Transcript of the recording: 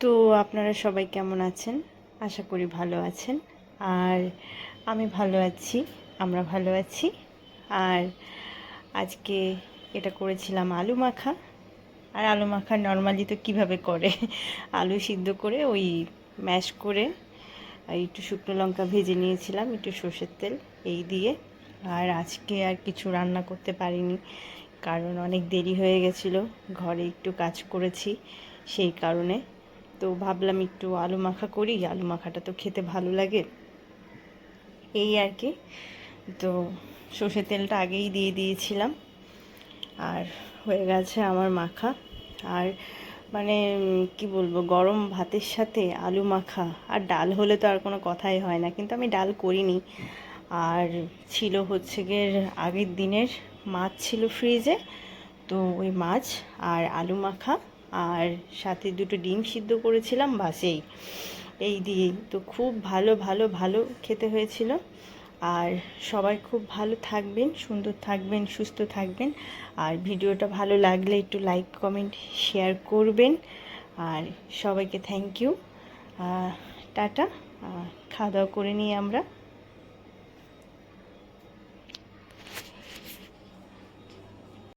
তো আপনারা সবাই কেমন আছেন? আশা করি ভালো আছেন। আর আমি ভালো আছি, আমরা ভালো আছি। আর আজকে এটা করেছিলাম আলু মাখা। আর আলু মাখা নর্মালি তো কীভাবে করে, আলু সিদ্ধ করে ওই ম্যাশ করে একটু শুকনো লঙ্কা ভেজে নিয়েছিলাম, একটু সর্ষের তেল এই দিয়ে। আর আজকে আর কিছু রান্না করতে পারিনি, কারণ অনেক দেরি হয়ে গেছিলো, ঘরে একটু কাজ করেছি সেই কারণে। তো ভাবলাম একটু আলু মাখা করি, আলু মাখাটা তো খেতে ভালো লাগে, এই আর কি। তো সর্ষের তেলটা আগেই দিয়ে দিয়েছিলাম, আর হয়ে গেছে আমার মাখা। আর মানে কি বলবো, গরম ভাতের সাথে আলু মাখা আর ডাল হলে তো আর কোনো কথাই হয় না, কিন্তু আমি ডাল করিনি। আর ছিল হচ্ছে গিয়ে আগের দিনের মাছ ছিল ফ্রিজে, তো ওই মাছ আর আলু মাখা আর সাথে দুটো ডিম সিদ্ধ করেছিলাম, বাসেই এই দিয়েই তো খুব ভালো ভালো ভালো খেতে হয়েছিল। আর সবাই খুব ভালো থাকবেন, সুন্দর থাকবেন, সুস্থ থাকবেন। আর ভিডিওটা ভালো লাগলে একটু লাইক কমেন্ট শেয়ার করবেন। আর সবাইকে থ্যাংক ইউ, টাটা। খাওয়া দাওয়া করে নিই আমরা।